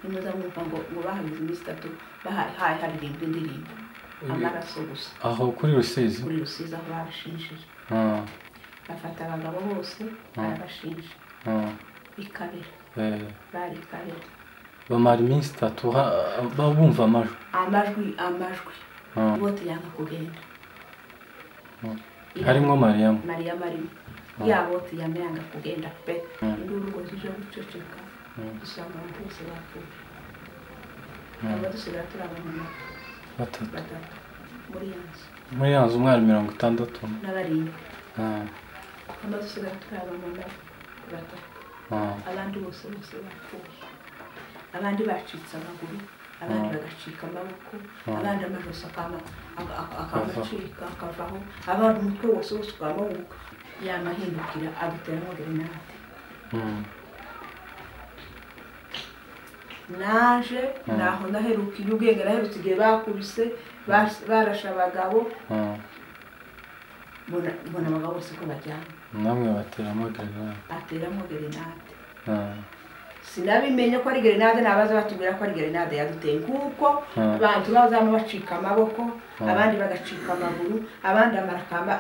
nimuza mwumva ngo bahabize iminsi 3 bahaye haririmbwa indirimbo amaraso gusa aho kuri Rusizi aho barashinjije bafata abagabo bose barabashinje ikabera bari kabera bamara iminsi 3 babumva amajwi bote yanga kugenda harimo Mariam arimo yabote yanga kugenda pe induru ngo zije guceceka usanga bose bapfuye abadusigaye turabana batatu muri yanzu umwari 60 n'abarindwi abadusigaye turabana batatu abandi bose bapfuye abandi bacitse amaguru abandi bagacika amaboko abandi amajosi akamacika akavaho abandi umutwe wose ukamubuka yamahindukira aguteramo grenade naje naho naheruka ubwenge naherutse igihe bakubise barasha abagabo mbona abagabo bose ko bajyana namwe bateramo grenade sinabimenye ko ari grenade nabaza batubwira ko ari grenade yaduteye kuko abantu bazama bacika amaboko abandi bagacika amaguru abandi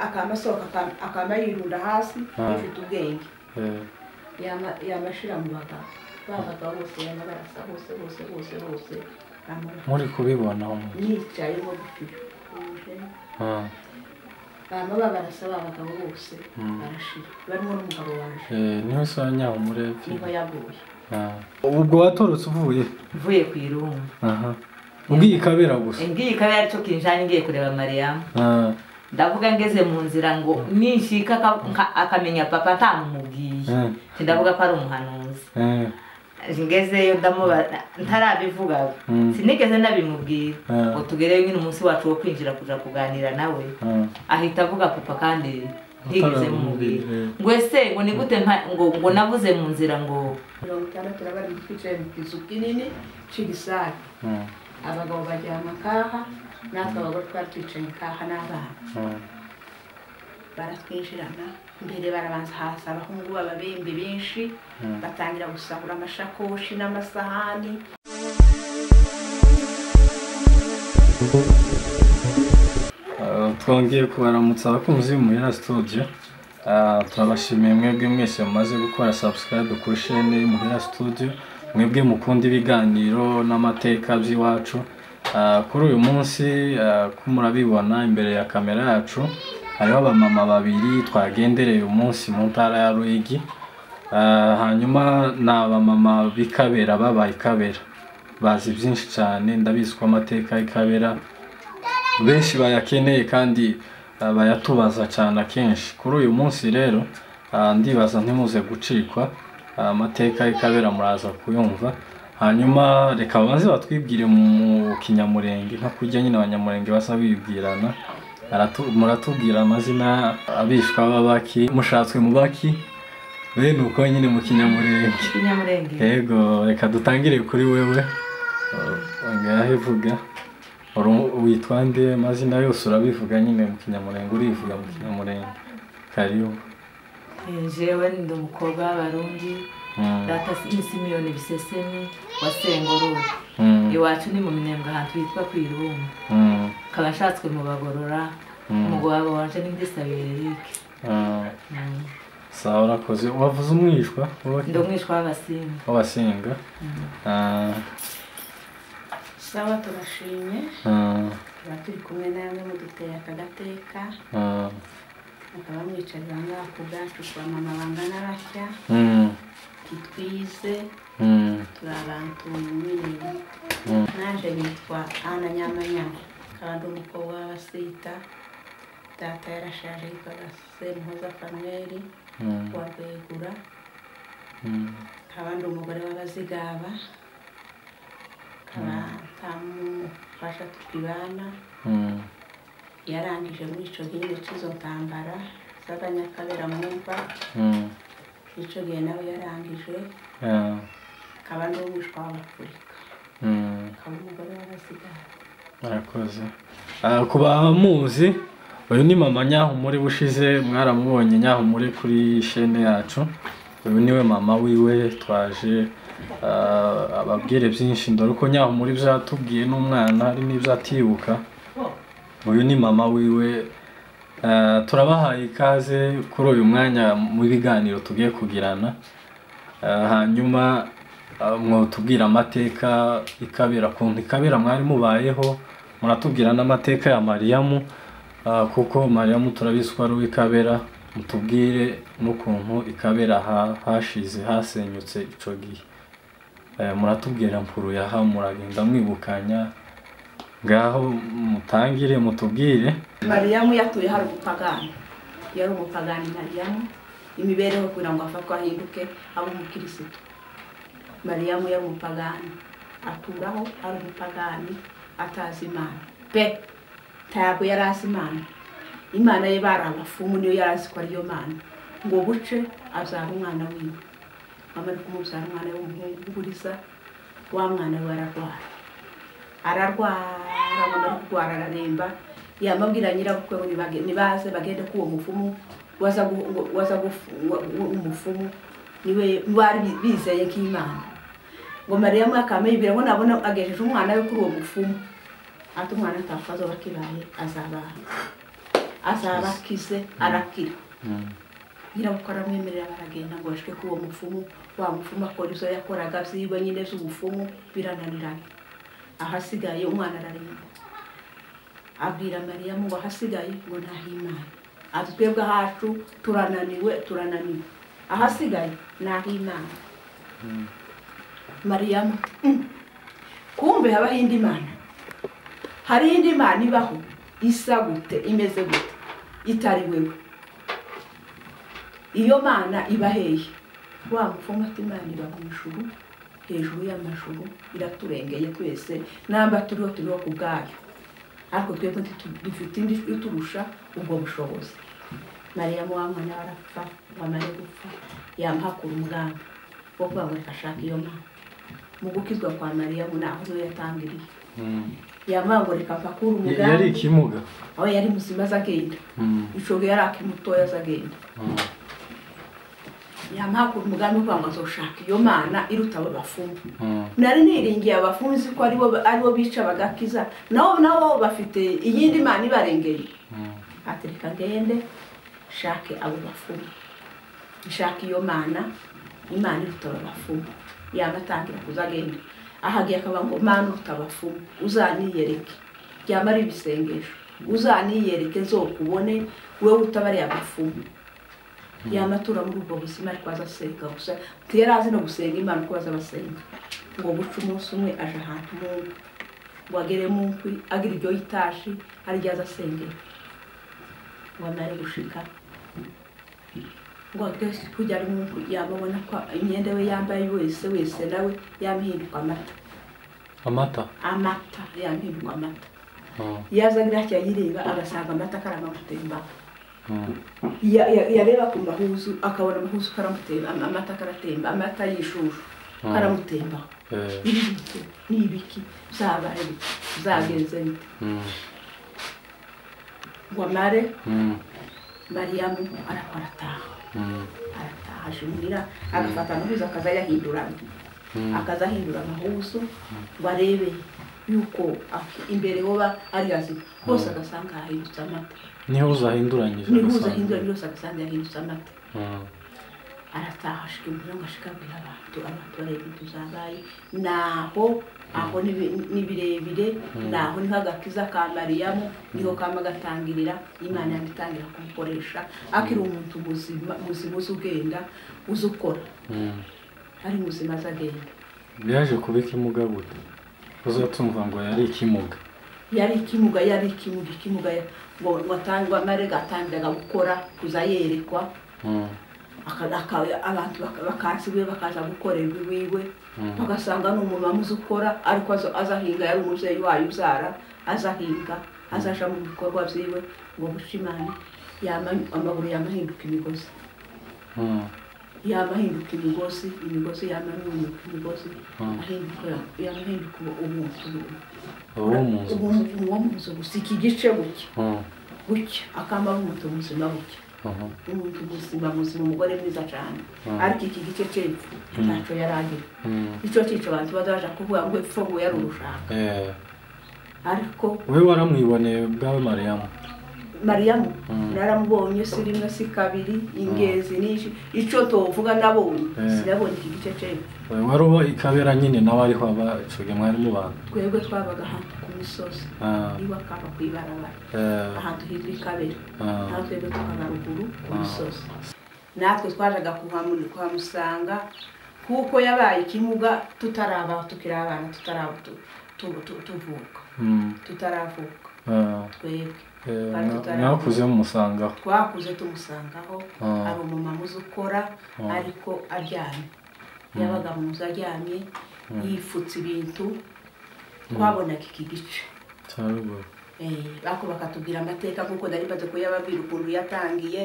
akamasoka akamayirunda hasi bifite ubwenge yamashira mu bagabo babagabo bose yanabarasa hose muri kubibona nicaye mo gufira babarasa babagabo bose barashira barimo n'umugabo waje niho sanya umurepfi niho yaguye ubwo watorotse uvuye ku Irungu ugiye Kabera gusa ngiye Kabera cyo kinjanye ngiye kureba Mariam ndavuga ngeze mu nzira ngo nishika akamenya papa ntamumubwiye ndavuga ko ari umuhanuzi ngezeyo ntarabivuga sinigeze nabimubwira ngo tugereyo nyine umunsi wacu wo kwinjira kuja kuganira nawe ahita avuga papa kandi ntigeze mumubwira ngo ese ngo nigute ngo navuze mu nzira ngo 60 nabari twicaye mu kizu kinini cigisari abagabo bajyama kaha natwe abagabo twatwicaye kaha n'abana baratwinjirana mbere barabanza hasi abahungu ababembe benshi batangira gusahura amashakoshi n'amasahani twongeye kubaramutsa abakunzi b'Umuhira Studio turabashimiye mwebwe mwese mumaze gukora subscribe kuri chaîne y'Umuhira Studio mwebwe mukunda ibiganiro n'amateka by'iwacu kuri uyu munsi kumurabibona imbere ya kamera yacu hariho abamama babiri twagendereye umunsi mu ntara ya Ruyigi hanyuma n'abamama b'Ikabera babaye Ikabera bazi byinshi cyane ndabizi ko amateka y'Ikabera benshi bayakeneye kandi bayatubaza cyane akenshi kuri uyu munsi rero ndibaza ntimuze gucikwa amateka y'Ikabera muraza kuyumva hanyuma reka baze batwibwire mu kinyamurenge nka kujya nyine abanyamurenge basa bibwirana muratubwira amazina abishwa babaki mushatswe mu baki bene uko nyine mu kinyamurenge yego reka dutangire kuri wewe ngahe vuga witwa nde amazina yose urabivuga nyine mu kinyamurenge urivuga mu kinyamurenge kariyo jewe ndi umukobwa w'abarundi data Simiyoni Bisesemi wa Sengororo iwacu ni mu Minembwe ahantu hitwa ku Irungu kabashatswe mu Bagorora umugabo wanje ni Ndisabire Eric sawa urakoze wavuze umwishwa ndi umwishwa w'abasinga sawa turashimye turi kumwe namwe muduteye akagateka akaba mwicaje ngaha ku bwacu kwa mama bangana batya twize turi abantu nyine naje nitwa Ana Nyamanyama kandi umukobwa w'Abasita data yarashaje yitwaga Sempoza Family wa Rwegura kabandi umugore w'Abazigaba kamufasha tukibana yarangije muri ico gihe c'izo ntambara z'abanyakabera mwumva ico gihe nawe yarangije kabandi w'umwishwa w'Afurika kaba umugore w'Abazigaba arakoze kuba muzi uyu ni mama Nyahumure bushize mwaramubonye Nyahumure kuri chaîne yacu uyu niwe mama wiwe twaje ababwire byinshi ndore uko nyaho muri byatubwiye n'umwana hari n'ibyo atibuka. Uyu ni mama wiwe. Turabahaye ikaze kuri uyu mwanya mu biganiro tugiye kugirana. Hanyuma mwotubwira amateka ikabera kuntu ikabera mwari mubayeho, muratubwira n'amateka ya Mariyamu kuko Mariyamu turabiswa ari ikabera, mutubwire n'ukuntu ikabera hashize hasenyutse ico gihe. Muratubwira mpuru yaha muragenda mwibukanya ngaho mutangire mutubwire. Mariyamu yatuye hari umupagani, yari umupagani Mariyamu, imibereho kugira ngo afatwe ahinduke abo umukirisitu. Mariyamu yari umupagani, aturaho ari umupagani atazi Imana pe, ntabwo yari azi Imana. Imana ye bari abafumu, niyo yari azi ko ariyo Mana. Ngo buce azara umwana wiwe, amara kumubyara umwana w'umuhungu w'uburiza, wa mwana we ararwara, amara kurwara araremba. Yamabwira nyirabukwe ngo nibaze bagende kuwo mufumu waza umufumu niwe bari bizeye k'Imana. Ngo Mariyamu akamubwira ngo nabona agejeje umwana we kuri uwo mufumu, ati umwana atafazo bakibaye azaba kize arakira. Nyirabukwe aramwemerera baragenda ngo bashike kuwo mufumu. Wa mufumu akora izo yakoraga byibwe nyine z'ubufumu birananiranye. Ahasigaye umwana araremba. Abwira Mariyamu ngo ahasigaye ngo ntahimana, ati twebwe hacu turananiwe. Ahasigaye ntahimana. Mariyamu kumbe habaho indi Mana, hari indi Mana ibaho isa gute, imeze gute, itari wewe. Iyo Mana iba hehe? Wa mufumu ati Imana iba mu ijuru, hejuru y'amajuru, iraturengeye twese, namba turiho ku bwayo, ariko twebwe dufite indi iturusha ubwo bushobozi. Mariyamu wa mwana arapfa, wamare gupfa yamuhakura umugambi wo kuvuga ngo reka ashaka iyo Mana. Mu gukizwa kwa Mariyamu naho niyo yatangiriye. Yamuha reka mpakura umugambi. Yari ikimuga? Aho yari muzima azagenda. Icogo yari akimutoya azagenda. Yamuhakura umugambi wo kuvuga ngo azoshaka iyo Mana iruta abo bafumu. Nari niringiye abafumu ko aribo bica bagakiza, nabo bafite iyindi Mana ibarengeye. Ati reka ngende shake abo bafumu, shake iyo Mana, Imana iruta abo bafumu. Yamatangira kuzagenda ahagiye akaba ngo Mana iruta abafumu uzaniyereke, ryamara ibisengesho uzaniyereke nzokubone wewe utabariye abafumu. Yamatura muri ubwo buzima ariko azasenga gusa, tiyarazi no gusenga Imana uko bazabasenga. Ngo buca umunsi umwe aje ahantu mungu, ngo agere munkwi agira iryo yitashi arya azasengera. Ngo amare gushika ngo ageze kujya ari munkwi, yamabona ko imyenda we yambaye wese nawe yamihinduka amata yamihinduka amata. Yazagira cyayireba agasanga amata karamagutemba. Yareba ku mahuzu akabona amahuzu karamutemba, amata karatemba, amata yishushu karamutemba. Nibiki zabaye zagenze bite? Ngo amare Mariyamu araparataha. Ajumira agafata amahuzu akazayahindura amahuzu ngo arebe yuko imbere woba ari hasi hose agasanga hahindutse amata. Niho uzahinduranyije yose agasanga yahindutse amata. Arataha ashika kugira ngo ashikabira abantu barebe tuzabaye naho. Aho ni birebire, naho niho agakiza ka Mariyamu niho kama gatangirira. Imana yanditangira kumukoresha akiri umuntu muzima uzugenda uzukora, ari muzima azagenda. Byaje kubika ikimuga gute? Uzatumva ngo yari ikimuga ngo atangwa mare gatangiraga gukora kuzayerekwa. Abantu bakasiwe bakaza gukorerwa iwiwe, bagasanga n'umumama uzukora ariko azahinga, yari umubyeyi wayo ubyara, azahinga azaja mu bikorwa byiwe. Ngo buca Imana amaguru yamahinduka imigozi, imigozi yamahinduka imigozi, yamahinduka umuntu gusa iki gice gutya akamba umuntu muzima gutya. umuntu muzima umugore mwiza cyane ariko iki gice cy'epfo ntacyo yaragira icyo cyica abantu bazaje kuvuga ngo epfo ngo yari urushaka ariko wewe waramwiboneye bwawe Mariyamu naramubonye si rimwe si kabiri ingezi nishi icyo tovuga nabonye sinabonye iki gice cy'epfo wari uba ikabera nyine nawe ariho abacuge mwari mu bantu twebwe twabaga ahantu ku misozi niba kaba kwibarabara ahantu hitwa ikabera naho twebwe tukaba ruguru ku misozi natwe twajaga kuhamusanga kuko yabaye ikimuga tutaraba tukiri abana tuvuka twebwe mwakuze mumusangaho twakuze tumusangaho ari umumama uzi ukora ariko aryamye yabaga mu nzu aryamye yifutse ibintu twabonaga iki gice bako bakatubwira amateka kuko nari maze kuyababwira ukuntu yatangiye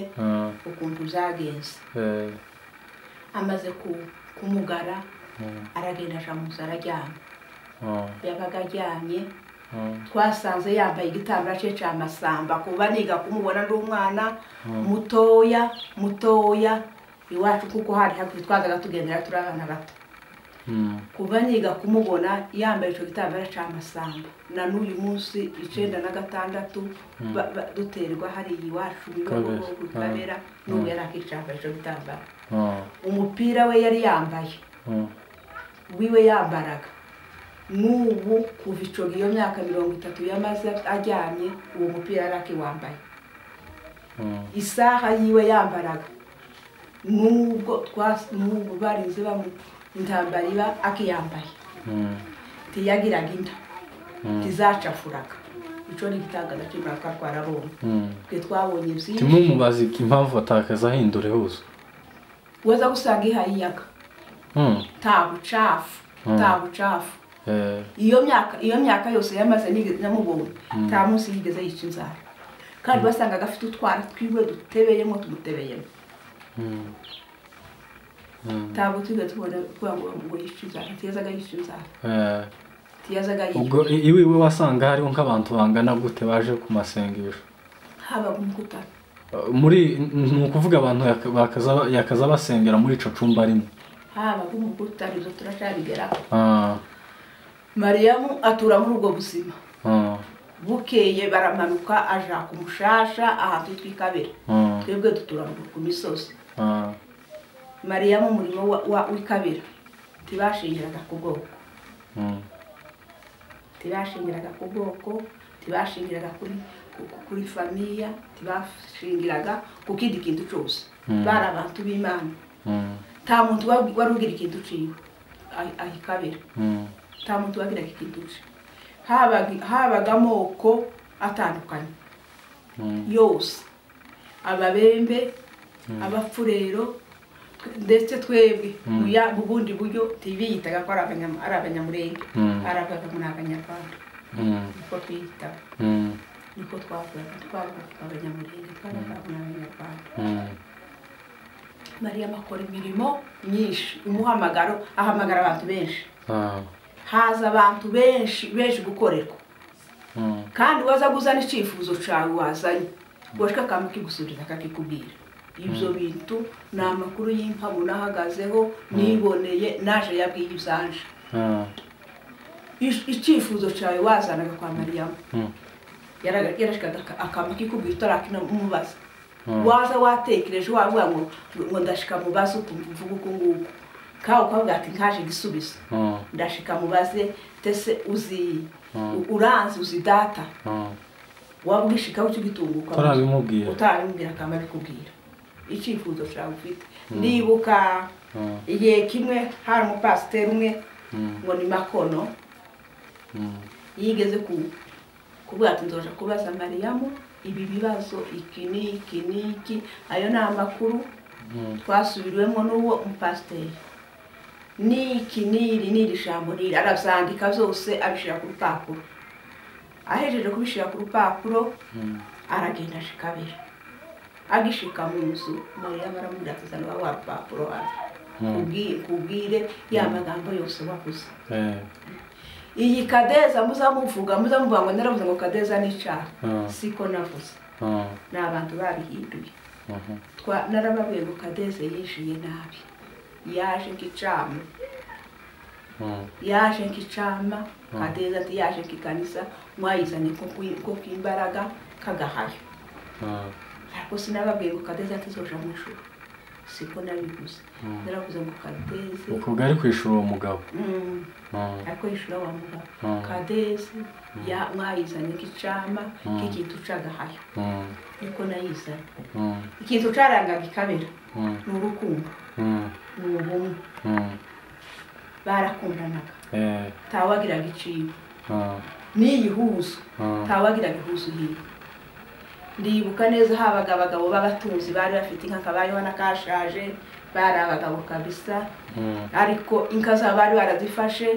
ukuntu zagenze amaze kumugara aragenda aja mu nzu araryamye yabaga aryamye twasanze yambaye igitambaro cye cy'amasamba kuba niga kumubona ndi umwana mutoya iwacu kuko hari hafi twazaga tugendera turi abana bato kuba niga kumubona yambaye icyo gitambaro cy'amasamba na n'uyu munsi 96 duterwa hari iwacu mu Kabera n'ubu yari akicambaye icyo gitambaro umupira we yari yambaye wiwe yambaraga n'ubu kuva icyo gihe myaka 30 yamaze ajyanye uwo mupira yari akiwambaye isaha yiwe yambaraga n'ubwo barinze intambara iba akiyambaye tiyagiraga inda tizacafuraga icyo ni igitangana cy'imyaka twarabonye twe twabonye byinshi timumubaza impamvu atakaza ahindure hose waza gusanga ihayiyaga tabucafu iyo myaka yose yamaze namubonye nta munsi yigeze yica inzara kandi basangaga afite utwara twiwe dutebeyemo ntabwo tugeze tubona ngo yica inzara tiyazaga yica inzara ubwo iwiwe wasanga hariho nk'abantu bangana gute baje ku masengesho habaga umukutano ni ukuvuga abantu yakaza basengera muri ico cumba arimo habaga umukutano izo turacabigeraho Mariyamu atura muri ubwo buzima bukeye baramanuka aja ku Mushasha ahantu twikabera twebwe dutura ku misozi Mariyamu umurimo w'ikabera tibashingiraga ku bwoko tibashingiraga kuri famiya tibashingiraga ku kindi kintu cyose bari abantu b'Imana nta muntu wari ugira ikintu ciwe ahikabera nta muntu wagiraga ikintu ciwe habaga amoko atandukanye yose ababembe abapfurero ndetse twebwe mu bundi buryo tibiyitaga ko ari abanyamurenge arabaga muri abanyarwanda niko twiyita niko twavuga abanyamurenge twabaga muri abanyarwanda Mariya akora imirimo myinshi umuhamagaro ahamagara abantu benshi haza abantu benshi gukorerwa kandi waza guzana icyifuzo cyawe wazanye washaka kamukigusurira kakikubwira ibyo bintu ni amakuru y'impamu nahagazeho niboneye naje yabwiye ibzanje icyifuzo cyawe wazanaga kwa Mariyamu yarashikaga akamukikubwira utarakina umubaza waza watekereje wavuga ngo ndashika mubaze ukumvuga uko nguko kawo kavuga ati nkaje gisubizo ndashika mubaze tese uranzi uzi data wabwishika ucyo gitunguka utarabimubwira kama bikubwira icyifuzo cyawe ufite ndibuka igihe kimwe hari umupasiteri umwe ngo ni Makono yigeze kuvuga ati nzoja kubaza Mariyamu ibi bibazo iki ayo ni amakuru twasubiriwemo n'uwo umupasiteri n'iri jambo arabyandika byose abishyira ku rupapuro ahejeje kubishyira ku rupapuro aragenda ashikabira agishika mu nzu Mariyamu aramubwira ati zana wa rupapuro kubwire ya magambo yose wavuze iyi Kadeza muzamuvuga ngo naravuze ngo Kadeza ni icyaha siko navuze n'abantu babihinduye narababwiye ngo Kadeze yishiye nabi yaje nk'icama Kadeze ati yaje nk'ikanisa mwayizanye ko k'imbaraga kagahayo ariko sinababwiye ngo Kadeze atizoja mu ijuru siko nabivuze naravuze ngo Kadeze ukuga ari kwishura uwo mugabo ariko yishura wa mugabo Kadeze mwayizanye nk'icama k'ikintu cagahayo niko nayizanye ikintu carangaga ikabera ni urukundo ni ubumwe barakundanaga tawagiraga iciwe n'iyihuzo tawagiraga ihuzo hiwe ndibuka neza habaga abagabo b'abatunzi bari bafite inka kabayeho nakashaje bari abagabo kabisa ariko inka zabo bari barazifashe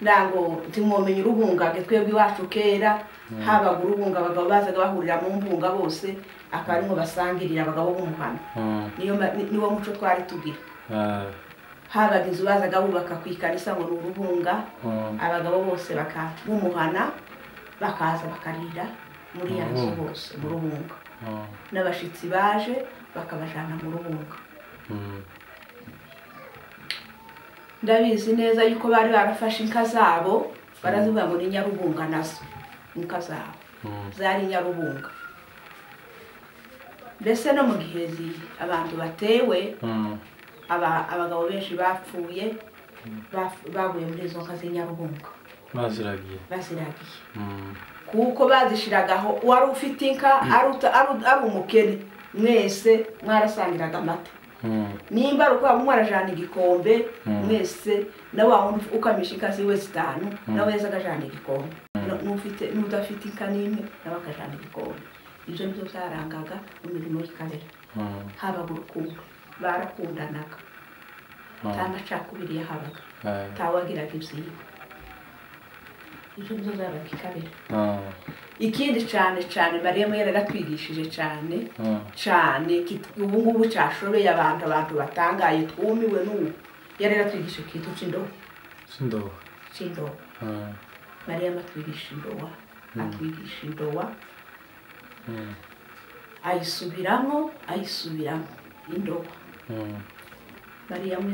nango ntimwomenye urubungage twebwe iwacu kera habaga urubunga abagabo bazaga bahurira mu mbunga bose akarimwo basangirira abagabo b'umuhana niwo muco twari tugira habaga inzu bazaga bubaka kwikanisa ngo ni urubunga abagabo bose b'umuhana bakaza bakarira muri ya nzu bose mu rubunga n'abashitsi baje bakabajana mu rubunga ndabizi neza yuko bari barafashe inka zabo barazivuga ngo ni Nyarubunga nazo inka zabo zari Nyarubunga mbese no mu gihezi abantu batewe abagabo benshi bapfuye baguye muri izo nka z'Inyarubunga baziragiye kuko bazishiragaho wari ufite inka ari umukene mwese mwarasangiraga amata nimba ruko mwarajana igikombe mwese na wa ukamisha inka ziwe zitanu nawe yazagajana igikombe n'ufite n'udafite inka nimwe nawe akajana igikombe ibyo nibyo byarangaga imirimo y'ikabera habaga urukundo barakundanaga tamacakubiri yahabaga tawagiraga ibyiwe ibyo nibyo byabaga ikabera ikindi cyane Mariyamu yaratwigishije cyane ubu ngubu cyashobeye abantu batangaye twumiwe n'ubu yaratwigishije ikintu cy'indobo Mariyamu atwigisha indowa ayisubiramo indowa Mariyamu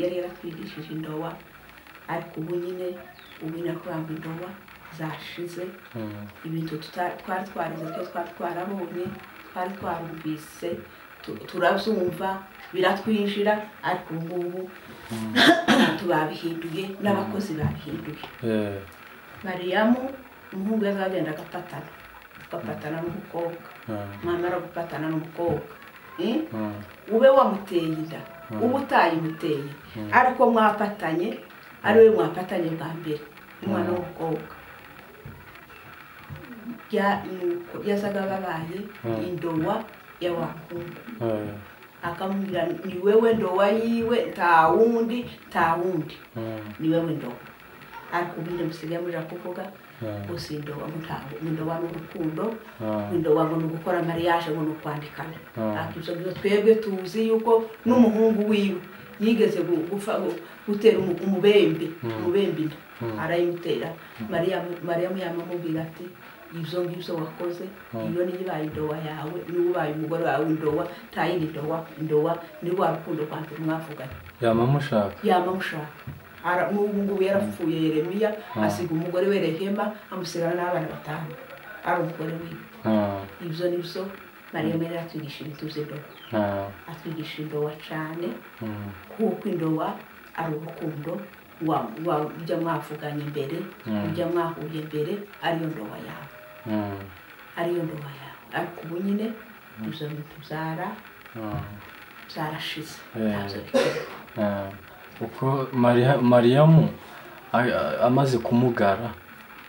yari yaratwigishije indowa ariko ubu nyine kuranga indowa zashize ibintu twari twarize twari twarabonye twari twarumvise turabyumva biratwinjira ariko ubu tubabihinduye n'abakozi babihinduye Mariyamu umuhungu yazagenda agapatana n'umukobwa mwamara gupatana n'umukobwa ube wamuteye inda uba utayimuteye ariko mwapatanye ariwe mwapatanye bwa mbere umwana w'umukobwa yazaga babaye indowa y'abakungu akamubwira ni wewe ndowa yiwe nta wundi ni wewe ndowa ariko ubinde musigaye muja kuvuga gusa indowa indowa n'urukundo indowa ngo ni ugukora mariage ngo ni ukwandikana ibyo twebwe tuzi yuko n'umuhungu wiwe yigeze gutera umubembe inda arayimutera Mariyamu yamubwira ati ibyo ngibyo wakoze iyo niyo ibaye indowa yawe niba ubaye umugore wawe indowa tayindi indowa ni rwa rukundo kwa mbere mwavuganye yamamushaka n'ubu ngubu yarapfuye Yeremiya asiga umugore we Rehema amusigana n'abana 5 ari umugore wiwe ibyo nibyo Mariyamu yaratwigisha ibintu by'indowa atwigisha indowa cyane kuko indowa ari urukundo ujya mwavuganye imbere ujya mwahuye mbere ariyo ndowa yawe ariko ubu nyine ibyo bintu byarashize uko Mariyamu amaze kumugara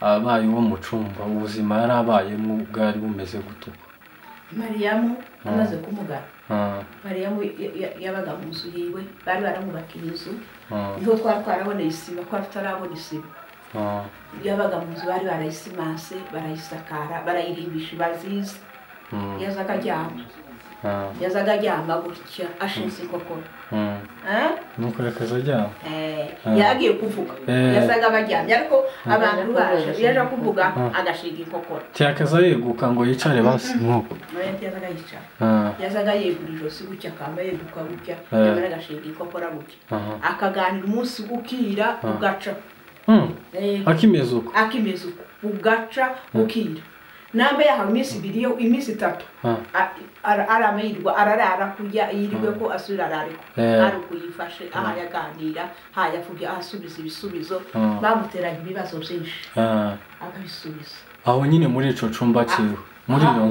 abaye uwo mucumba ubuzima yari abayemo bwari bumeze gutuka Mariyamu amaze kumugara Mariyamu yabaga mu nzu yiwe bari baramubakira inzu niho twaraboneye isima twari tutarabona isima yabaga mu nzu bari barayisimanse barayisakara barayirimbisha baziza yazaga ajyama yazaga aryama gutya ashinze inkokora nuko yakaza aryama yagiye kuvuga yazaga baryamye ariko abantu baje yaje kuvuga agashinga inkokora yakaza yeguka ngo yicare basi nkuko yazaga yicara yazaga yegura ijosi gutya akamba yeguka gutya yamara agashinga inkokora gutya akaganira umunsi ukira ugaca akimeze uko ugaca ukira nambe yahawe iminsi ibiri iminsi 3 aramayirwa ararara kujya yiriwe ko asubira arariko ari kuyifashe aha yaganira haya fuge asubiza ibisubizo bamuteranye ibibazo byinshi akabisubiza aho nyine muri ico cumba ciwe muri iyo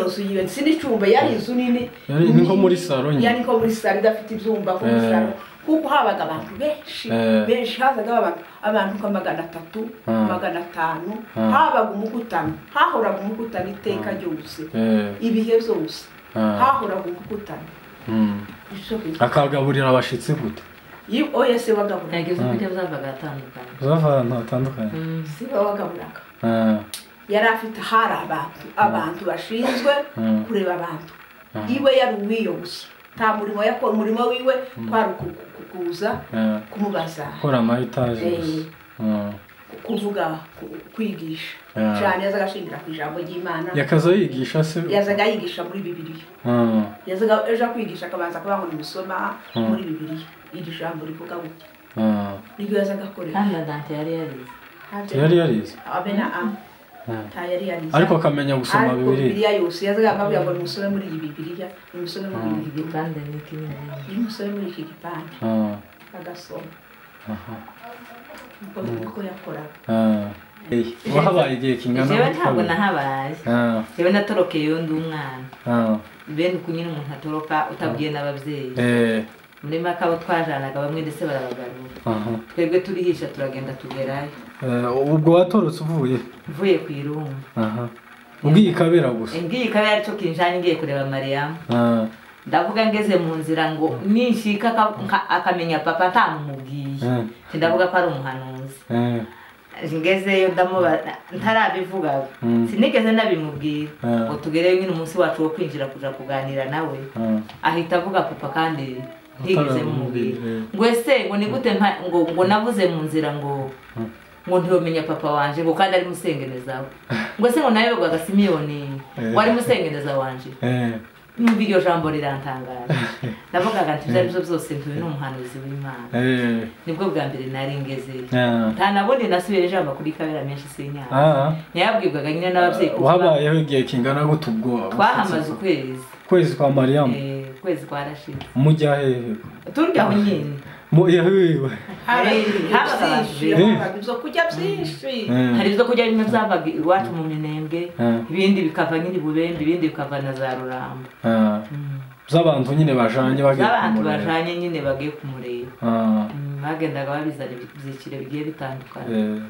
nzu yiwe sindi cumba yari inzu nini yari nko muri saro nyine yari nko muri saro idafite ivyumba ko muri saro kuko habaga abantu benshi hazaga abantu nka 300 500 habaga umukutano hahoraga umukutano iteka ryose ibihe byose hahoraga umukutano akagaburira abashitsi gute oya se wagaburira yageze kujya zavaga atandukanye si wagaburaga yari afite hari abantu bashinzwe kureba abantu iwe yari uwiyo gusa nta murimo yakora umurimo wiwe kwari kuza kumubaza kora amahitaje kuvuga kwigisha cyane yazaga ashingira ku ijambo ry'Imana yakaza yigisha se yazaga yigisha muri Bibiliya yazaga ejo kwigisha akabanza kuba ngo nimusoma muri Bibiliya iri jambo rivuga gutya nibyo yazaga akora kandi Dante yari yarize abena yari ariko akamenya gusoma Bibiliya yose yazaga akabwira ngo nimusome muri iyi Bibiliya nimusome muri iyi gipande n'ikindi nimusome muri iki gipande agasoma uko yakoraga wahabaye igihe kingana jewe ntabwo nahabaye jewe natorokeye ndi umwana bene uko nyine umuntu atoroka utabwiye n'abavyeyi muri makabo twajanaga bamwe ndetse barabagarura twebwe turihisha turagenda tugerayo ubwo watorotse uvuye ku Irumba ugiye Kabera gusa ngiye Kabera ariko kinjanye ngiye kureba Mariam ndavuga ngeze mu nzira ngo nishika akamenya papa ntamumubwiye ndavuga ko ari umuhanuzi ngezeyo ntarabivuga sinigeze nabimubwira ngo tugereyo nyine umunsi wacu wo kwinjira kuja kuganira nawe ahita avuga papa kandi ntigeze mumubwira ngo ese ngo ni gute ngo navuze mu nzira ngo ntiyomenya papa wanje ngo kandi ari musengeneza ngo se ngo nawe bwaga Simiyoni wari musengeneza wanje numva iryo jambo rirantangaje ndavugaga ati ibyo byose ntuye n'umuhanuzi w'Imana nibwo bwa mbere nari ngeze ntanabone nasubiye ijambo kuri Kabera menshi sinyana ntiyabwibwaga nyine n'abavyeyi ko wabayeho igihe kingana gute ubwo twahamaze ukwezi kwa Mariam ukwezi kwa Rashid mujya hehe turya aho nyine yahiwe hari ibyo kurya bimwe byavaga iwacu mu Minembwe ibindi bikava nyine Bubembe ibindi bikava na za Ruramba z'abantu nyine bajanye nyine bagiye kumureba bagendaga babizana ibyiciro bigiye bitandukanye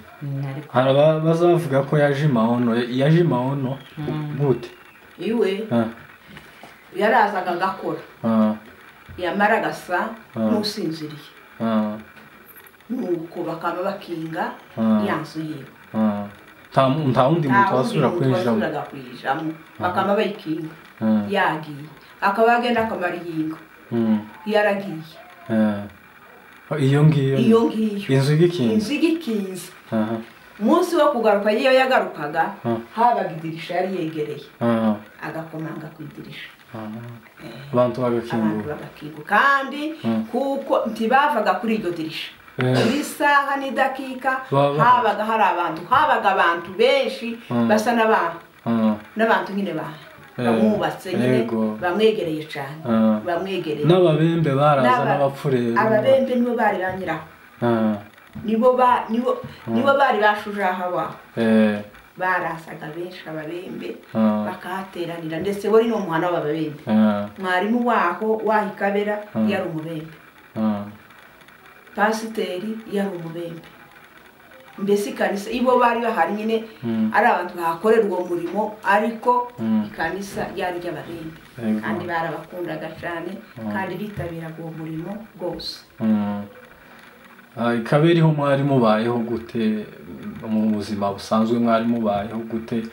hari bazavuga ko yaje Maono gute iwe yarazaga agakora yamara agasa n'usinziriye nuko bakaba bakinga yanzu yiwe nta wundi muntu wasubira kwijamo bakaba bayikinga yagiye akaba yagenda akamara iyinga yaragiye iyo ngiyo inzu igikinze umunsi wo kugaruka iyo yagarukaga habaga idirisha yari yegereye agakomanga ku idirisha abantu bagakinguka kandi kuko ntibavaga kuri iryo dirisha buri saha n'idakika habaga abantu benshi basa n'abantu nyine bamwubatse nyine bamwegereye cyane bamwegereye n'ababembe baraza n'abapfurere ababembe nibo bari banyiraho nibo bari bashujaha wabo barasaga benshi ababembe bakahateranira ndetse wari no muhana w'ababembe mwarimu waho Kabera yari umubembe pasiteri yari umubembe mbese ikanisa ibo bari bahari nyine ari abantu bahakorera uwo murimo ariko ikanisa yari ry'ababembe kandi barabakundaga cyane kandi bitabiraga uwo murimo rwose Kabera ho mwari mubayeho gute mu buzima busanzwe mwari mubayeho gute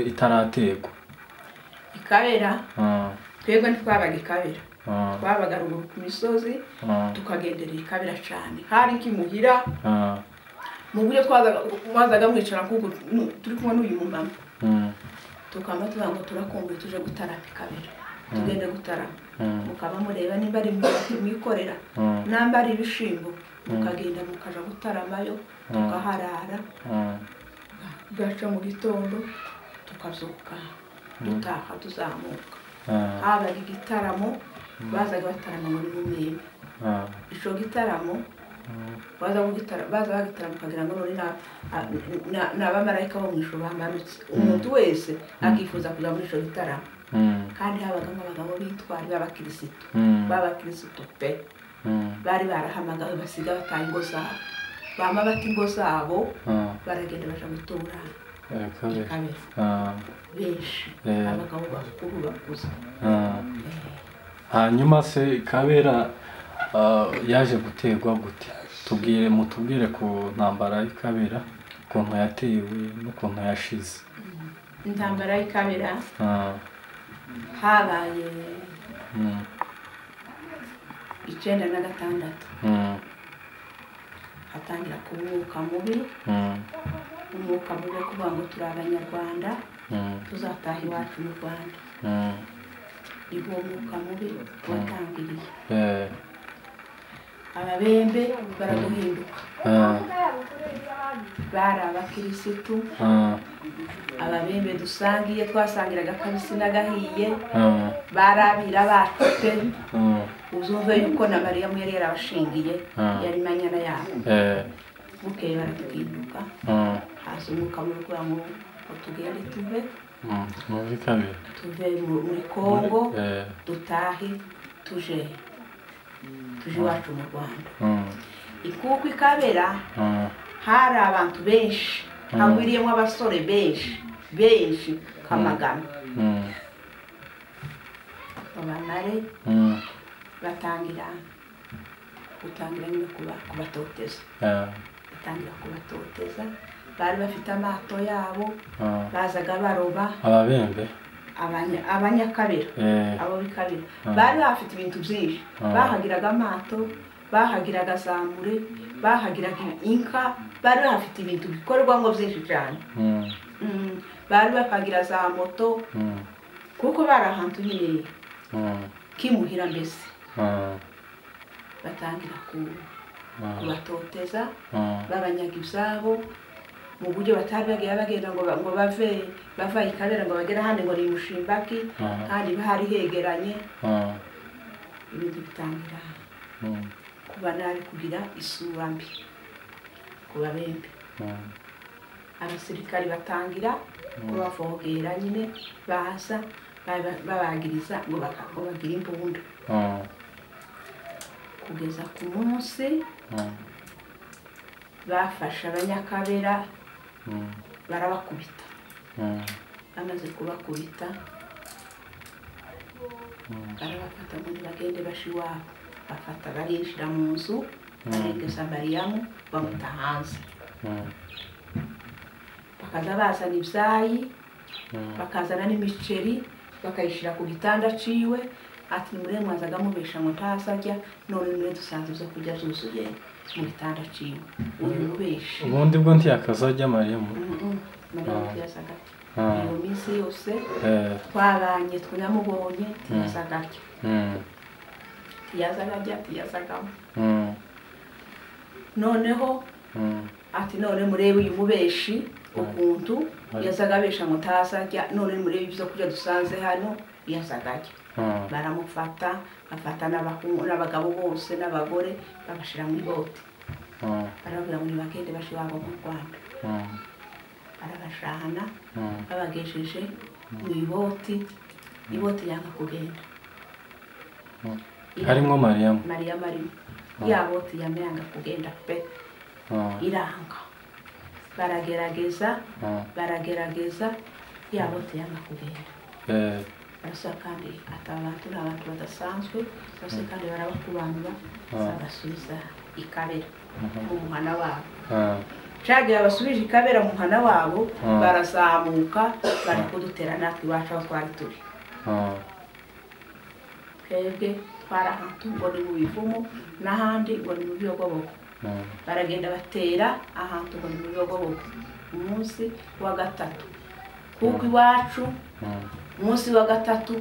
itarategwa Kabera twebwe ntitwabaga ikabera twabaga ruguru ku misozi tukagenderera ikabera cyane hari nk'imuhira mu buryo twazaga mwicara nk'uko turi kumwe n'uyu mumama tukaba tuvuga ngo turakumbuye tuje gutarama ikabera tugende gutarama mukaba mureba nimba ari imyumbati mwikorera namba ari ibishimbo mukagenda mukaja gutaramayo tukaharara gaca mu gitondo tukazuka dutaha tuzamuka haba igitaramo bazaga batarama muri Mumembe ico gitaramo baza bagitarama kugira ngo none n'abamarayika bo mwisho bamanutse umuntu wese akifuza kuza muri ico gitaramo kandi habagamo abagabo bitwari b'abakirisitu pe bari barahamagawe basiga bataye ingo zabo bama bati ingo zabo baragenda baja gutura ikabera benshi abagabo bakuru bakuze hanyuma se ikabera yaje gutegwa gute mutubwire ku ntambara y'ikabera ukuntu yatewe n'ukuntu yashize intambara y'ikabera habaye 1996 hatangira kumwuka mubi umwuka mubi kuvuga ngo turi abanyarwanda tuzataha iwacu mu Rwanda niwo mwuka mubi watangiriye ababembe baraguhinduka bari abakirisitu ababembe dusangiye twasangiraga kabisi n'agahiye barabira bafite uzumve yuko na Mariyamu yari yarabashingiye yari manyana yabo bukeye baratuhinduka hasi umwuka mubi kugira ngo tugende tuve muri Kongo dutahe tuje iwacu mu Rwanda ikuko ikabera hari abantu benshi hagwiriyemo abasore benshi kamagana abamare batangira nyine kubatoteza bari bafite amato yabo bazaga baroba ababembe abanyakabera abo bikabera bari bafite ibintu byinshi bahagiraga amato bahagiraga zamure bahagiraga inka bari bafite ibintu bikorwamo byinshi cyane bari bakagira za moto kuko bari ahantu nyine kimuhira mbese batangira kubatoteza babanyaga ibyabo mu buryo batari bagiye bagenda ngo bava ikabera ngo bagere hano ngo ni Mushimbaki kandi bahari hegeranye ibintu bitangira kuba nabi kugira isura mbi ku babembe abasirikari batangira kubavogera nyine baza babagiriza ngo bagire imbunda kugeza ku munsi bafashe abanyakabera barabakubita bamaze kubakubita barabafata muri bagende bashi iwabo bafata barinjira mu nzu barengeza Mariyamu bamuta hanze bakaza bazana ibyayi bakazana n'imiceri bakayishyira ku gitanda ciwe ati nimure mwazaga mubesha ngo ntazajya none nimure dusanze zo kujya zuzuye mu gitanda ciwe uyu mubesha ubundi bwo ntiyakazajya Mariyamu Mariyamu yazaga iyo minsi yose twabanye twanyamubonye tiyazagarya tiyazagamo noneho ati none murebe uyu mubeshi ukuntu yazaga besha ngo ntazajya none murebe ibyo kurya dusanze hano yazagajya baramufata bafata n'abagabo bose n'abagore babashira mu bote barabwira ngo nibagende bashi wabo mu Rwanda barabashahana babagesheje mu iboti yanga kugenda harimo Mariyamu arimo ya boti yanga kugenda pe iranga baragerageza ya boti yanga kugenda barasa kandi atabantu n'abantu badasanzwe bose kandi barabakubanura bagasubiza ikabera mu muhana wabo cagiye abasubije ikabera mu muhana wabo barazamuka barakudutera natwe iwacu aho twari turi twebwe twari ahantu ngo ni mu bivumu n'ahandi ngo ni mu biyogobogo baragenda batera ahantu ngo ni mu biyogobogo umunsi wa gatatu kuko iwacu umunsi wa gatatu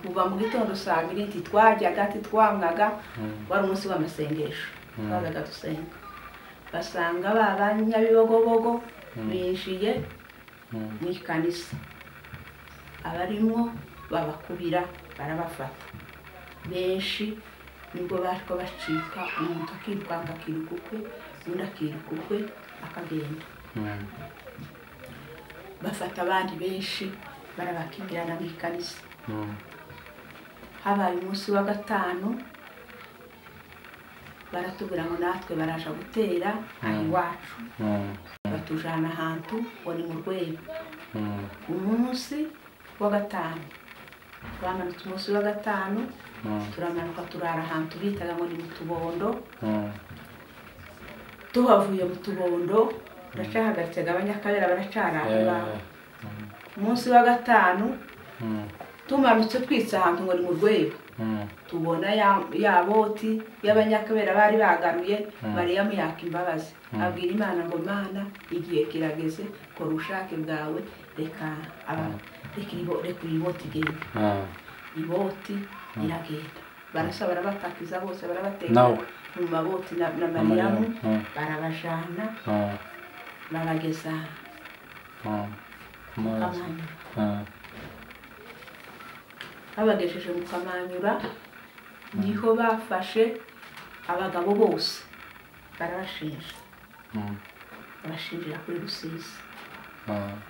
kuva mu gitondo saa 2 twajyaga twamwaga wari umunsi w'amasengesho twazaga dusenga basanga b'abanyabiyogobogo binjiye mu ikanisa abarimo babakubira barabafata benshi nibwo bariko bacika umuntu akirwanga akirukukwe undi akirukukwe akagenda bafata abandi benshi barabakingirana mu ikanisa habaye umunsi wa gatanu baratubwira ngo natwe baraja gutera aho iwacu batujana ahantu ngo ni mu Rwego umunsi wa gatanu twamanutse umunsi wa gatanu turamanuka turara ahantu bitaga ngo ni mu Tubondo tuhavuye mu Tubondo ndacahagaritse abanyakabera baracaranga umunsi wa gatanu tumanutse twitsa ahantu ngo ni mu Rwego tubona ya boti y'abanyakabera bari bagaruye Mariyamu yaka imbabazi abwira Imana ngo Mana igihe kirageze ko rushake bwawe reka iboti igenda iboti iragenda barasaba barabatakiza bose barabateka mu maboti na Mariyamu barabajana babageza babagejeje mu Kamanyura niho bafashe abagabo bose barabashinja barashinjira kuri Rusizi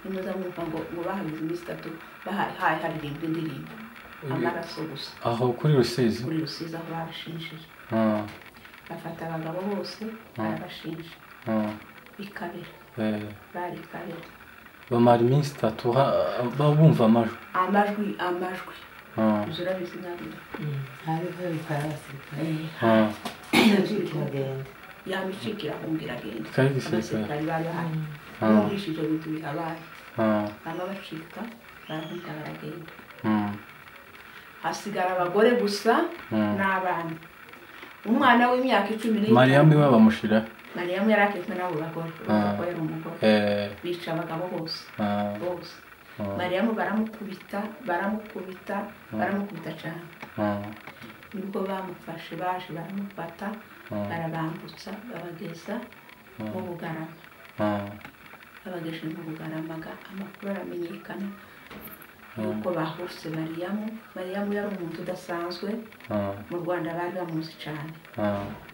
nimuza mwumva ngo bahabize iminsi 3 haririmbwa indirimbo amaraso gusa aho kuri Rusizi aho barashinjira bafata abagabo bose barabashinja bikabera bari kabera bamara iminsi 3 babumva amajwi zurabizi nabyo hariho ikarasi yamicikira kumbwira genda abasirikari bari bahari bumvishije ibintu bihabaye bacika barahita baragenda hasigara abagore gusa n'abana umwana w'imyaka 10 Mariyamu iwe bamushira Mariyamu yarakitwe nabo bagore yari umugore bica abagabo bose Mariyamu baramukubita cyane nibwo bamufashe baje baramufata barabambutsa babageza mu Bugarama babageje mu Bugarama amakuru aramenyekana yuko bahuse Mariyamu yari umuntu udasanzwe mu Rwanda bari bamuzi cyane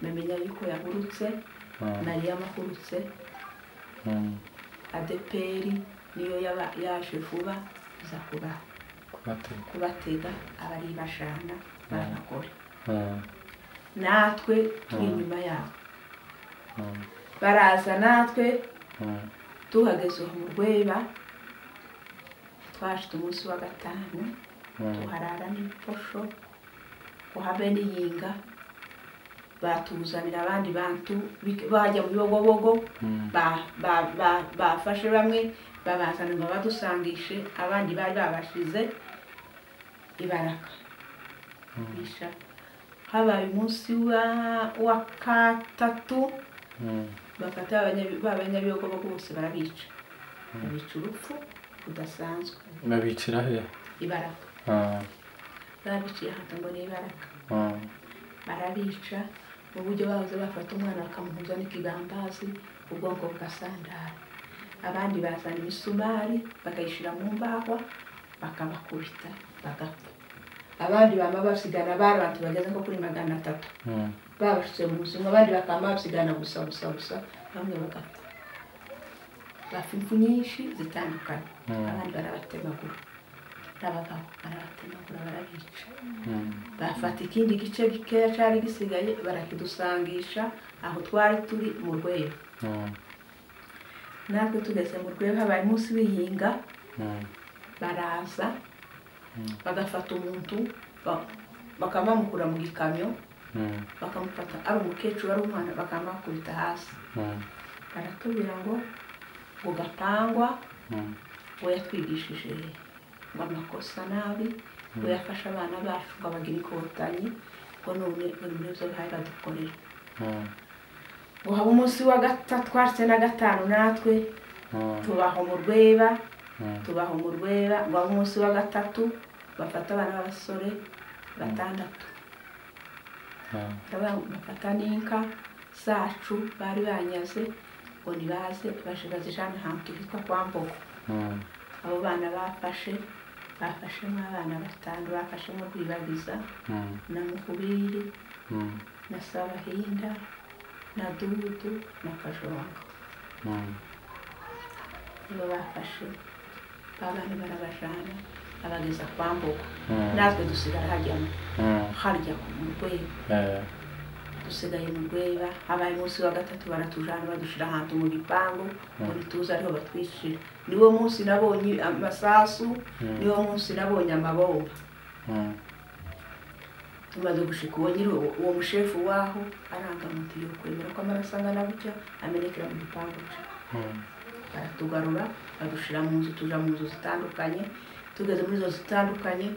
bamenya yuko yahurutse Mariyamu ahurutse ADPR niyo yaje vuba iza kubatega abari bashana babakore natwe turi inyuma yabo baraza natwe tuhageze mu Rweba twashite umunsi wa gatanu tuharara n'iposho kuhabe n'iyinga batuzanira abandi bantu bajya mu biyogobogo bafashe bamwe babazana ngo badusangishe abandi bari babashize ibaraka bisha habaye umunsi wa gatatu bafata abanyabiyogobogo bose barabica babica urupfu rudasanzwe babicira he ibaraka babiciye ahantu ngo ni ibaraka barabica mu buryo bahoze bafata umwana bakamuhuza n'ikibambazi ubwonko bukasandara abandi bazana imisumari bakayishira mu mbahwa bakabakubita bagapfa abandi bama basigana abantu bageze nko kuri 300 babashitse mu buzima abandi bakama basigana gusa bamwe bagapfa bafa impfu nyinshi zitandukanye abandi barabatemagura n'abagabo barabatemagura barabica bafata ikindi gice gikeya cyari gisigaye barakidusangisha aho twari turi mu Rwego natwe tugeze mu Rwego habaye umunsi w'ihinga baraza bagafata umuntu bakamamukura mu gikamyo bakamufata ari umukecuru ari umwana bakamukubita hasi baratubwira ngo Gapangwa ngo yatwigishije ngo amakosa nabi ngo yafashe abana bacu ngo abagire inkotanyi ngo none buri muri byo bari badukorera ngo haba umunsi wa gatatu twashyize na gatanu natwe tubaho mu rweba ngo haba umunsi wa gatatu bafata abana b'abasore 6 bafata n'inka zacu bari banyaze ngo nibaze bazijana ahantu hitwa kwa Mbogo. Abo bana bafashemo abana 5 bafashemo Rwibagiza na Mukubiri na Sabahinda na Dudu na Kajonga. Nibo bafashe abana barabajana abageza kwa Mbogo. Natwe dusigara harya mu rweba. Dusigaye mu rweba, habaye umunsi wa gatatu baratujana badushira ahantu mu gipangu muri tuza ariho batwishira. Niwo munsi nabonye amasasu, niwo munsi nabonye amabomba. Tumaze gushika uwo mushefu waho arangamuti yo kwemera ko amaraso angana gutya amenekera mu gipangu cye. Baratugarura badushira mu nzu, tuja mu nzu zitandukanye. Tugeze muri zo zitandukanye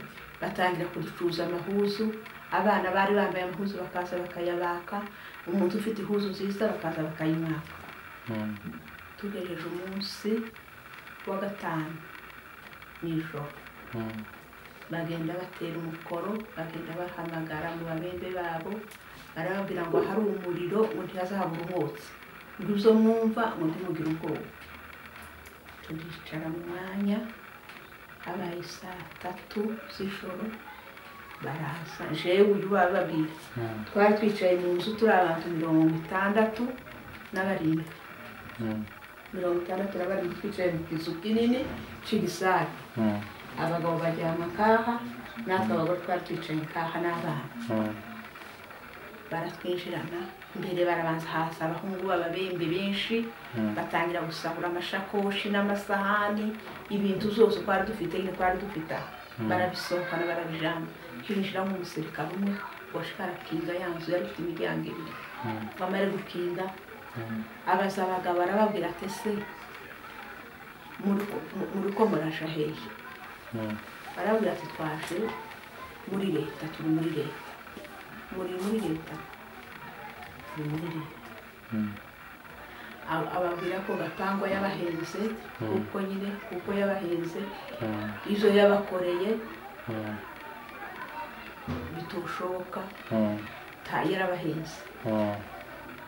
batangira kuducuza amahuzu. Abana bari bambaye amahuzu bakaza bakayabaka, umuntu ufite ihuzu nziza bakaza bakayimwaka. Tugejeje umunsi wa 5 nijoro bagenda batera umukoro, bagenda bahamagara mu babembe babo, barababwira ngo hari umuriro ngo ntihazahabura umwotsi, ngo ibyo mwumva ngo ntimugire ubwoba. Turicara mu mwanya, habaye saa 3 z'ijoro baraza. Jewe uyu bababwira twari twicaye mu nzu turi abantu 67 n'abarindwi. 67 twicaye mu kizu kinini cy'igisare. Abagabo bajyama kaha, natwe abagore twari twicaye kaha n'abana. Baratwinjirana mbere barabanza hasi abahungu b'ababembe benshi batangira gusahura amashakoshi n'amasahani, ibintu zose twari dufite barabisohokana barabijana. Kinjira nk'umusirikare umwe washikara kinga yanzu yari ifite imiryango 2. Bamare gukinga abaza abagabo barababwira ati se muri ko murasha hehe? Barabwira ati twashe muri leta, turi muri leta. Muri leta ababwira ko Gatangwa yabahenze kuko yabahenze izo yabakoreye bitoshoboka yarabahenze.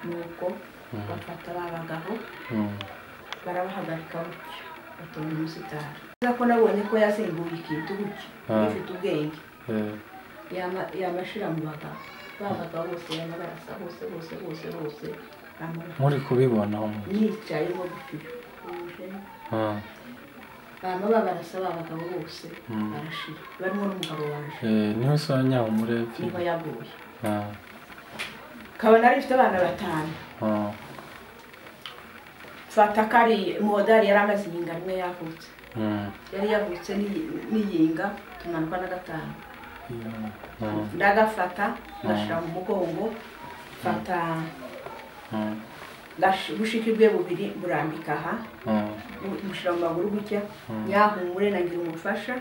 Nuko bafata babagabo barabahagarika gutyo batonda umusitari. Ko nabonye ko yasimbuye ikintu gutyo gifite ubwenge yamashira mu bagabo bose barasa hose muri kubibona nicaye mo gupfira barasa babagabo bose barashira barimo n'umugabo waje niho sanya umurebye niho yaguye. Kabana ari ifite abana 5. Fata kari modari yaramaze yinga rimwe yavutse. Yari yavutse n'iyinga tumanuka na 5. Ndagafata ngashira mu mugongo, fata bushikirwe bubiri burambika aha, mushira mu maguru gutya, nyahumure nangira umufasha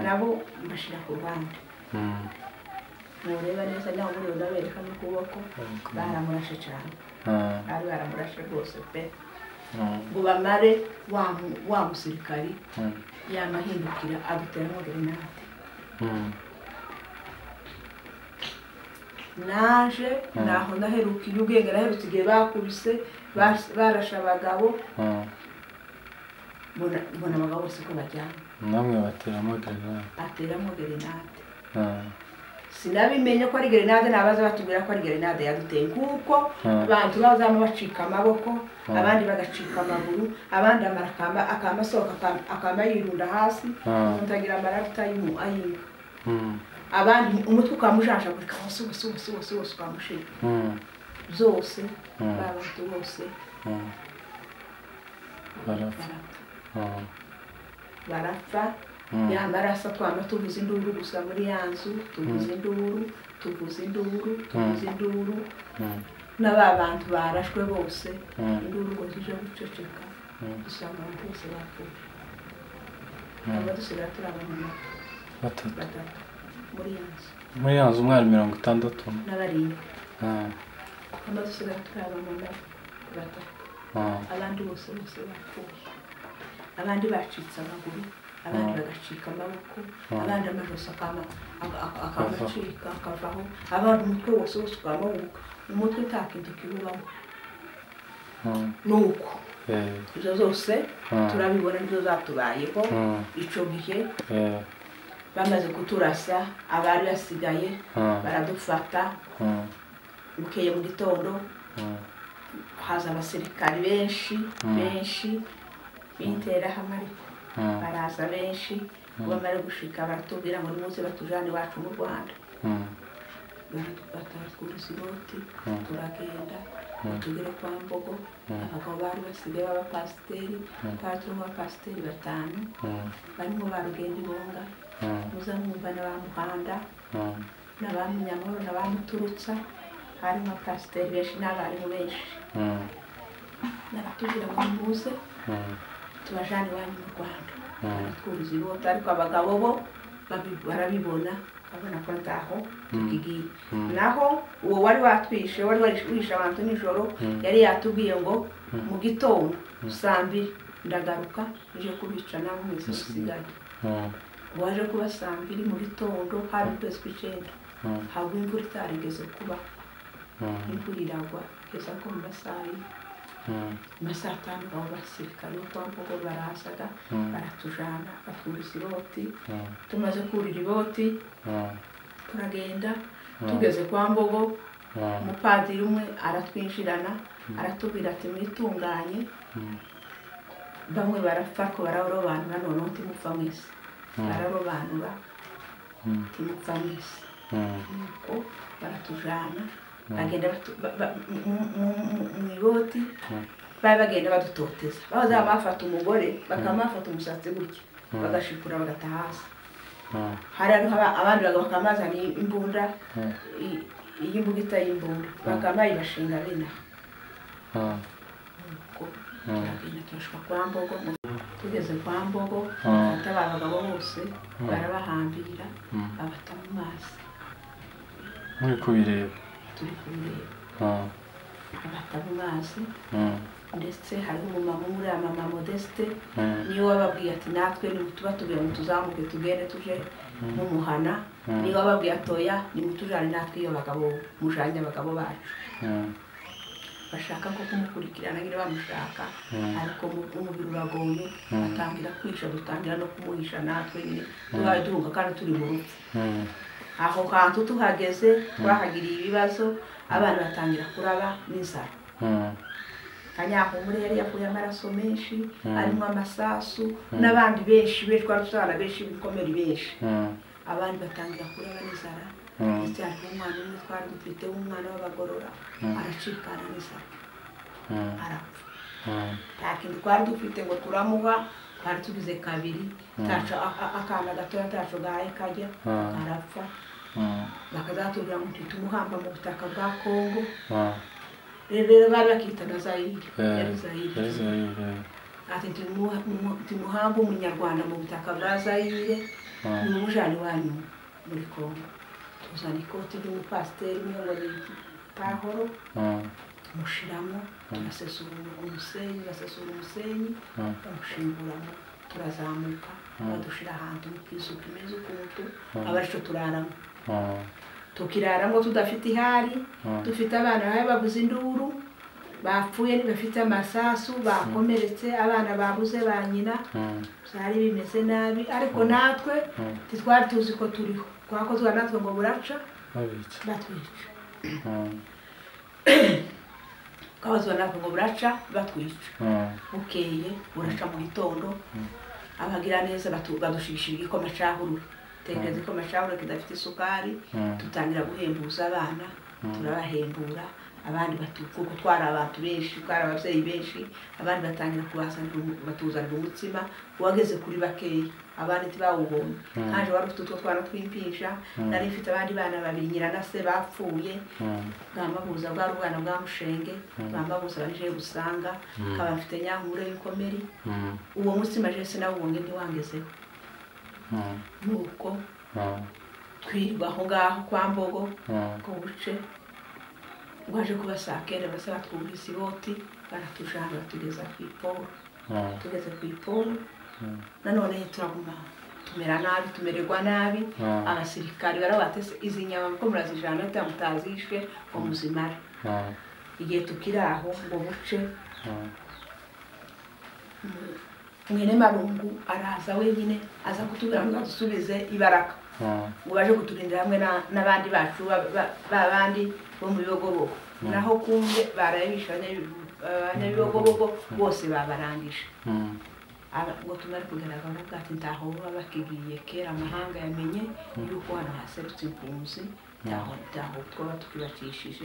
nabo mbashira ku ruhande. Mureba neza naho muri ndabereka n'ukuboko baramurashe cyane. Ari baramurashe rwose pe. Ngo bamare wa musirikari yamahindukira aduteramo grenade. Naje naho naheruka ubwenge naherutse igihe bakubise barasha abagabo mbona abagabo bose ko bajyana namwe bateramo grenade. Sinabimenye ko ari grenade, nabaza batubwira ko ari grenade yaduteye kuko abantu bazama bacika amaboko, abandi bagacika amaguru, abandi amarakamba akamasoka akamayirunda hasi, mutagira amararuta ayinga. Abandi umutwe ukamujasha gurika hose ukamushira. Zose babantu bose barapfa. Yamarasa twama tuvuza induru gusa muri yanzu, tuvuza induru n'abantu barashwe bose induru ngo zije guceceka. Dusanga abantu bose bapfuye. Aba dusigaye turabona 3. muri yanzu umwari 60 n'abarindwi amaze usigara twabamama batatu abandi bose bapfuye abandi bacitse amaguru abandi bagacika amaboko abandi amajosi akabacika akavaho abandi umutwe wose ukamubuka umutwe utakindi kibubaho nuko izo zose turabibona nizo zatubayeho ico gihe bamaze kuturasa abari basigaye baradufata bukeye mu gitondo haza abasirikari benshi bintera hamwe baraza benshi bamara gushika baratubwira ngo nimuze batujane iwacu mu Rwanda baradufata kuri Siroti turagenda tugere kwa Mbogo abagabo bari basigaye b'abapasiteri twari turimo abapasiteri 5 barimo barugenda ibonga muza mwumva n'abamuhanda n'abamunyamahoro n'abamuturutsa harimo abapasiteri benshi n'abarimu benshi naratubwira ngo muze tubajane iwanyu mu Rwanda baratwuriza ibota ariko abagabo bo barabibona abona ko ndaho tugigiye naho uwo wari watwishe wari wishe abantu nijoro yari yatubwiye ngo mu gitondo 2:00 ndagaruka nje kubica nabo mwese usigaye waje kuba 2:00 mu gitondo hari ukwezi kw'icenda habwo imvura itarigeze kuba imvura iragwa keza ko mu masaha 5 abo basirikare bo kwa Mbogo barasaga baratujana batwuriza iboti tumaze kurira iboti turagenda tugeze kwa Mbogo umupadiri umwe aratwinjirana aratubwira ati mwitunganye bamwe barapfa ko bararobanura none timupfa mwese bararobanura timupfa mwese nuko baratujana bagenda mu iboti bagenda badutoteza baza bafata umugore bakamafata umusatsi gutya bagashikura bagata hasi hari abandi bakamaza ni imbunda iyimbugita y'imbunda bakamayibashinga bina bagenda turashwa kwa Mbogo tugeze kwa Mbogo bafata abagabo bose barabahambira babata mu mazi muri kubireba turi kubireba abata mu mazi ndetse hari umumama muri mama Modeste niyo wababwiye ati natwe ni tuba tubira ngo tuzamuke tugende tuje mu muhana niyo wababwiye atoya ni mutujane natwe iyo bagabo mujanye abagabo bacu bashaka ko kumukurikirana ngire bamushaka ariko umubiri uragoye atangira kwisha dutangira no kumuhisha natwe nyine tubaye duhunga kandi turi mu rupfu aho kantu tuhageze twahagiriye ibibazo abana batangira kuraba n'inzara Kanyahumure yari yakuye amaraso menshi arimo amasasu n'abandi benshi twarusana benshi bikomera benshi abandi batangira kuraba n'inzara ndetse hari umwana umwe twari dufite umwana w'abagorora aracikana n'inzara arapfa ntakindi twari dufite ngo turamuha twari tugize kabiri taco akana gatoya taco gahe kajya arapfa bakazatubwira ngo tumuhamba mu butaka bwa Kongo rero bari bakita na Zaire yari Zaire ati tumuhamba umunyarwanda mu butaka bwa Zaire ni umujani wanyu muri Kongo tuzana ikoti ry'umupasiteri niyo ngo ni Pahoro mushiramo turasesura umusenyi bamushinguramo turazamuka badushira ahantu mu kizu kimeze ukuntu abarico turaramo tukiraramo tudafite ihari dufite abana bahe babuze induru bapfuye bafite amasasu bakomeretse abana babuze ba nyina byari bimeze nabi ariko natwe twari tuzi ko turiho twakozwe natwe ngo buraca batwica twabazwa natwe ngo buraca batwica bukeye buraca mu gitondo abagira neza badushishira igikoma cahurura tekereza ko mashawura kidafite isukari tutangira guhembuza abana turabahembura abandi batukuko twara abantu benshi twara abavyeyi benshi abandi batangira batuzanira umutsima wageze kuri bakeyi abandi tibawubonye kanje wari ufite utwo twana twimpisha nari mfite abandi bana babiri nyira na se bapfuye bamabuza bwa rubwana bwa mushenge bamabuza banije gusanga kaba mfite nyankure y'inkomeri uwo mutsima je se nawubonye ntiwangezeho nuko twirirwa aho ngaho kwa Mbogo ku buce waje kuba saa kenda basaba twumvise iboti baratujana batugeza ku iporo tugeze ku iporo nanone turaguma tumera nabi tumererwa nabi abasirikari barabatese izi nyama ko murazijana tamutazishwe umuzimara igihe tukiraho ngo buce mwene Marungu araza wenyine aza kutubwira ngo dusubize ibaraka ngo baje kuturindira hamwe n'abandi bacu babandi bo mu bibogobogo naho kumbe barayibishanya abanyabibogobogo bose babarangije ngo tumare kugaragara bwati ntaho bakigiye kera amahanga yamenye yuko hano haserutse impunzi ntaho twaba tukibakishije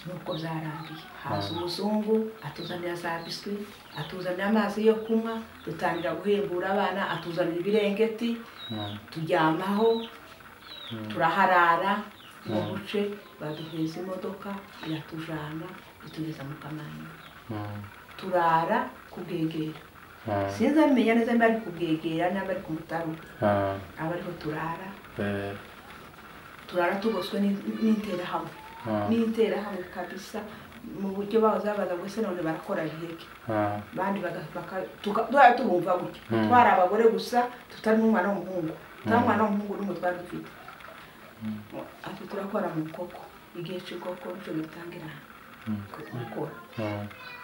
nuko zarangiye haza umuzungu atuzanira za biswi atuzanira amazi yo kunywa dutangira guhembura abana atuzanira ibirengeti turyamaho turaharara mu buce baduheza imodoka iratujana itugeza mu Kamanyu turara kubwegera sinzi amenya neza mbari kubwegera n'abari ku Mutaru abariho turara tugoswe n'interahamwe n'interahamwe kabisa mu buryo bazabaza ngo se none barakora biheke bandi duhora tubumva gutya twari abagore gusa tutari n'umwana w'umuhungu n'umwana w'umuhungu n'umwe twari dufite ati turakora mu koko igihe cy'ikoko cyo gitangira gukora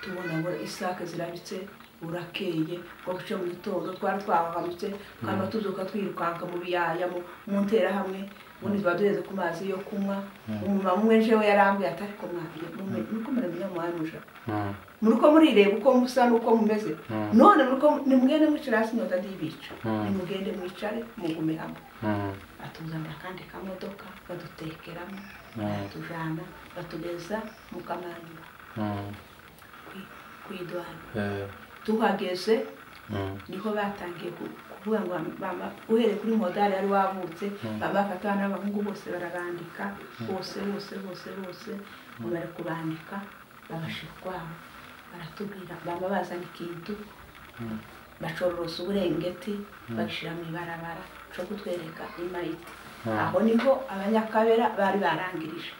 tubona ngo isake zirabitse urakeye ngo buce mu gitondo twari twahamutse kandi tuzuka twirukanka mu biyaya mu nterahamwe ubundi twaduheze ku mazi yo kunywa umumama umwe jewe yarambuye atari ko mwabiye nuko muramenya mwanusha muruko murireba uko musa nuko mumeze none muruko nimugende mwicira hasi nyota ndibica nimugende mwicare mugume hamwe atuzanira kandi kamodoka badutekeramo tujana batugeza mu Kamanyu kwidwana tuhageze niho batangiye kuvuga ngo mama uhere kuri modali ari wavutse babafata n'abahungu bose bararandika bose bamara kubandika babashikwa baratubwira baba bazana ikintu bacororosa uburengeti bashira mu ibarabara cyo kutwereka imayiti aho niho abanyakabera bari barangirije